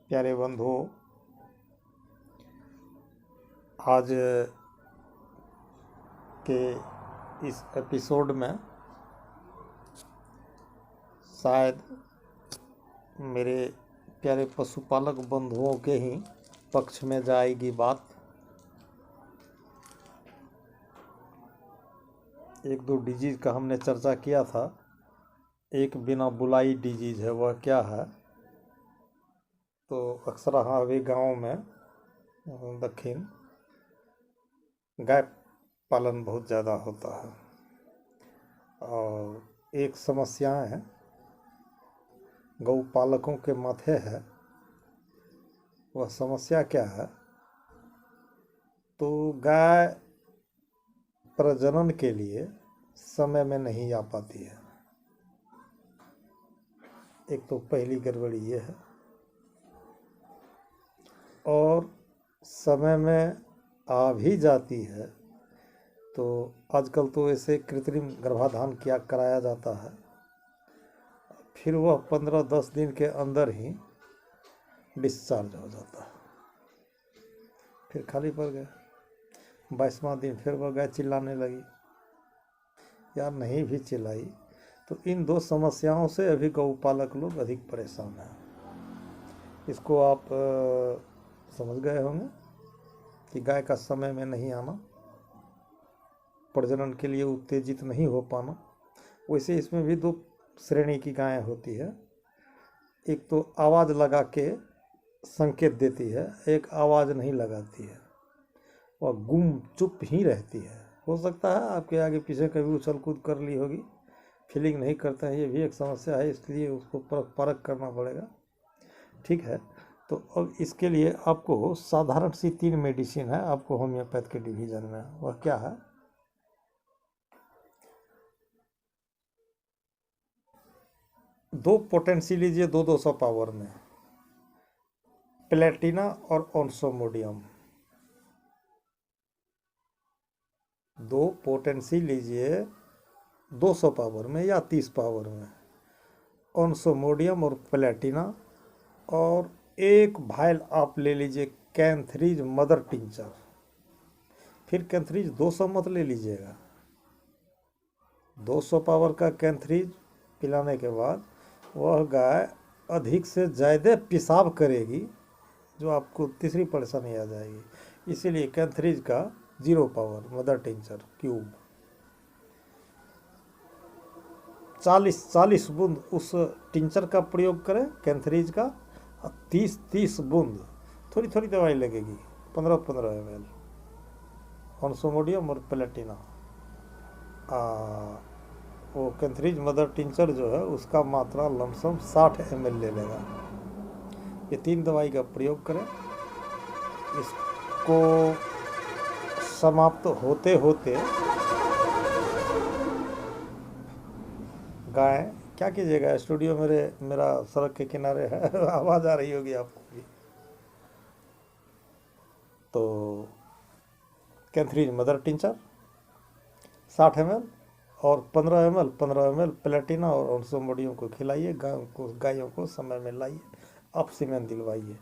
प्यारे बंधुओं, आज के इस एपिसोड में शायद मेरे प्यारे पशुपालक बंधुओं के ही पक्ष में जाएगी बात। एक दो डिजीज़ का हमने चर्चा किया था। एक बिना बुलाई डिजीज़ है, वह क्या है? तो अक्सर हमारे गाँव में दक्षिण गाय पालन बहुत ज़्यादा होता है और एक समस्याएं हैं गौ पालकों के माथे है। वह समस्या क्या है? तो गाय प्रजनन के लिए समय में नहीं आ पाती है। एक तो पहली गड़बड़ी ये है, और समय में आ भी जाती है तो आजकल तो ऐसे कृत्रिम गर्भाधान किया कराया जाता है, फिर वह 15-10 दिन के अंदर ही डिस्चार्ज हो जाता है। फिर खाली पड़ गए। 22वां दिन फिर वह गाय चिल्लाने लगी या नहीं भी चिल्लाई। तो इन दो समस्याओं से अभी गौपालक लोग अधिक परेशान हैं। इसको आप समझ गए होंगे कि गाय का समय में नहीं आना, प्रजनन के लिए उत्तेजित नहीं हो पाना। वैसे इसमें भी दो श्रेणी की गायें होती है। एक तो आवाज़ लगा के संकेत देती है, एक आवाज़ नहीं लगाती है, वह गुम चुप ही रहती है। हो सकता है आपके आगे पीछे कभी उछल कूद कर ली होगी, फीलिंग नहीं करते हैं, ये भी एक समस्या है, इसलिए उसको परख करना पड़ेगा। ठीक है, तो अब इसके लिए आपको साधारण सी 3 मेडिसिन है आपको होम्योपैथ के डिवीज़न में। वह क्या है? दो पोटेंसी लीजिए 200 पावर में, प्लेटिना और ऑन्सोमोडियम। दो पोटेंसी लीजिए 200 पावर में या 30 पावर में, ऑन्सोमोडियम और प्लेटिना। और एक भाइल आप ले लीजिए कैंथरीज मदर टिंचर। फिर कैंथरीज 200 मत ले लीजिएगा। 200 पावर का कैंथरीज पिलाने के बाद वह गाय अधिक से ज़्यादा पेशाब करेगी, जो आपको तीसरी परेशानी आ जाएगी। इसीलिए कैंथरीज का 0 पावर मदर टिंचर क्यूब 40 बूंद उस टिंचर का प्रयोग करें कैंथरीज का, 30 बूंद थोड़ी थोड़ी दवाई लगेगी, 15 ml ऑन्सोमोडियम और प्लेटिना। वो कैंथरीज मदर टिंचर जो है उसका मात्रा लमसम 60 ml ले लेगा। ये 3 दवाई का प्रयोग करें। इसको समाप्त होते होते गाय क्या कीजिएगा, स्टूडियो मेरा सड़क के किनारे है आवाज़ आ रही होगी आपको भी। तो कैंथरीज मदर टिंचर 60 ml और 15 ml प्लेटिना और ऑन्सोमोडियम को खिलाइए। गायों को समय में लाइए, आप सीमेन दिलवाइए।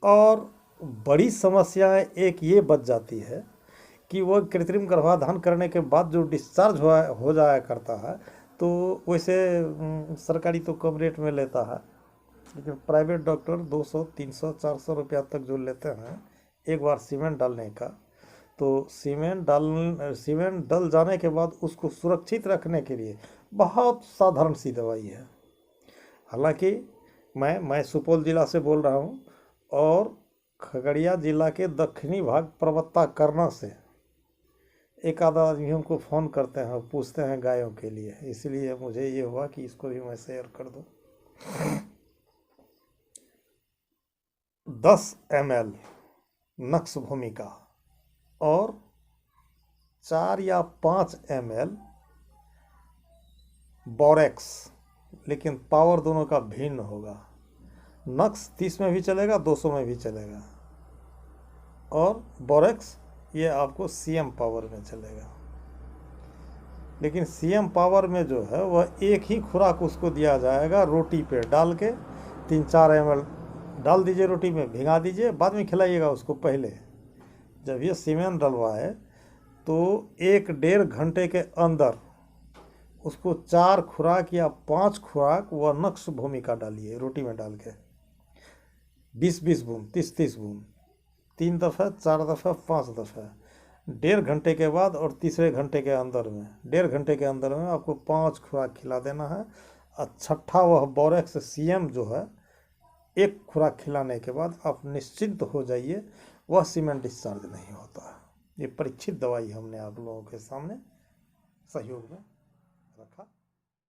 और बड़ी समस्याएं एक ये बच जाती है कि वह कृत्रिम गर्भाधान करने के बाद जो डिस्चार्ज हो जाया करता है, तो वैसे सरकारी तो कम रेट में लेता है, लेकिन प्राइवेट डॉक्टर 200, 300, 400 रुपया तक जो लेते हैं एक बार सीमेंट डालने का। तो सीमेंट डल जाने के बाद उसको सुरक्षित रखने के लिए बहुत साधारण सी दवाई है। हालांकि मैं सुपौल ज़िला से बोल रहा हूँ और खगड़िया ज़िला के दक्षिणी भाग परबत्ता करना से एक आधा आदमियों को फ़ोन करते हैं और पूछते हैं गायों के लिए, इसलिए मुझे ये हुआ कि इसको भी मैं शेयर कर दूँ। 10 ml नक्स भूमिका और 4 या 5 ml बोरेक्स, लेकिन पावर दोनों का भिन्न होगा। नक्स 30 में भी चलेगा, 200 में भी चलेगा, और बोरेक्स ये आपको CM पावर में चलेगा। लेकिन CM पावर में जो है वह एक ही खुराक उसको दिया जाएगा, रोटी पे डाल के 3-4 ml डाल दीजिए रोटी में, भिगा दीजिए, बाद में खिलाइएगा उसको। पहले जब ये सीमेंट डलवाए तो 1-1.5 घंटे के अंदर उसको 4 खुराक या 5 खुराक व नक्श भूमिका डालिए रोटी में डाल के, 20-20 बूंद, 30-30 बूंद, 3 दफ़ा, 4 दफ़ा, 5 दफ़ा, 1.5 घंटे के बाद और तीसरे घंटे के अंदर में, 1.5 घंटे के अंदर में आपको 5 खुराक खिला देना है। और छठा वह बोरेक्स CM जो है, 1 खुराक खिलाने के बाद आप निश्चिंत हो जाइए, वह सीमेंट डिस्चार्ज नहीं होता है। ये परीक्षित दवाई हमने आप लोगों के सामने सहयोग में